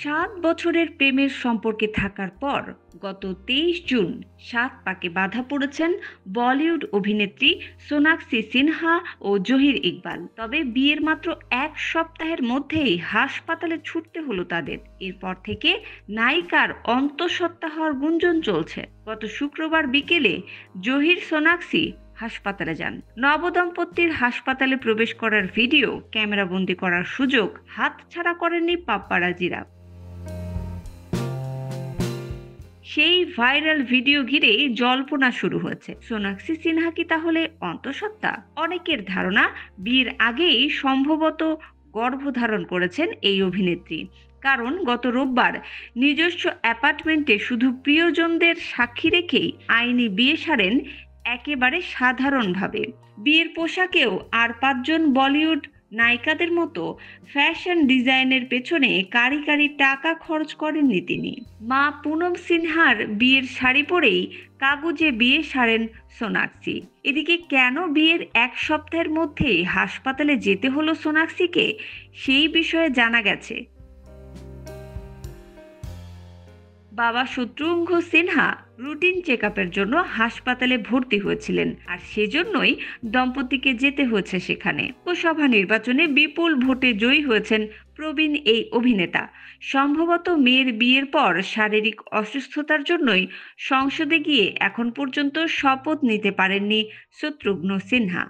7 বছরের প্রেমের সম্পর্কে থাকার পর গত 23 জুন 7 পাকে বাধা পড়েছেন বলিউড অভিনেত্রী সোনাক্ষী সিনহা ও জহির ইকবাল। তবে বিয়ের মাত্র 1 সপ্তাহের মধ্যেই হাসপাতালে ছুটতে হলো তাদের। এরপর থেকে নায়িকার অন্তঃসত্ত্বা হওয়ার গুঞ্জন চলছে। গত শুক্রবার বিকেলে জহির সোনাক্ষী হাসপাতালে যান। নবদম্পতির হাসপাতালে প্রবেশ করার ভিডিও ক্যামেরাবন্দি করার সুযোগ হাতছাড়া করেননি পাপ্পারাজিরা। সেই ভাইরাল ভিডিও ঘিরেই জল্পনা শুরু হয়েছে, সোনাক্ষী সিনহা কি তাহলে অন্তঃসত্ত্বা? অনেকের ধারণা বিয়ের আগেই সম্ভবত গর্ভধারণ করেছেন এই অভিনেত্রী। কারণ গত রোববার নিজস্ব অ্যাপার্টমেন্টে শুধু প্রিয়জনদের সাক্ষী রেখেই আইনি বিয়ে সারেন একেবারে সাধারণভাবে। বিয়ের পোশাকেও আর 5 জন বলিউড নায়িকাদের মতো ফ্যাশন ডিজাইনের পেছনে কারি কারি টাকা খরচ করেননি তিনি। মা পুনম সিনহার বিয়ের শাড়ি পরেই কাগুজে বিয়ে সারেন সোনাক্ষী। এদিকে কেন বিয়ের 1 সপ্তাহের মধ্যেই হাসপাতালে যেতে হলো সোনাক্ষীকে, সেই বিষয়ে জানা গেছে বাবা শত্রুঘ্ন সিনহা রুটিন চেকআপের জন্য হাসপাতালে ভর্তি হয়েছিলেন, আর সেজন্যই দম্পতিকে যেতে হয়েছে সেখানে। লোকসভা নির্বাচনে বিপুল ভোটে জয়ী হয়েছেন প্রবীণ এই অভিনেতা। সম্ভবত মেয়ের বিয়ের পর শারীরিক অসুস্থতার জন্যই সংসদে গিয়ে এখন পর্যন্ত শপথ নিতে পারেননি শত্রুঘ্ন সিনহা।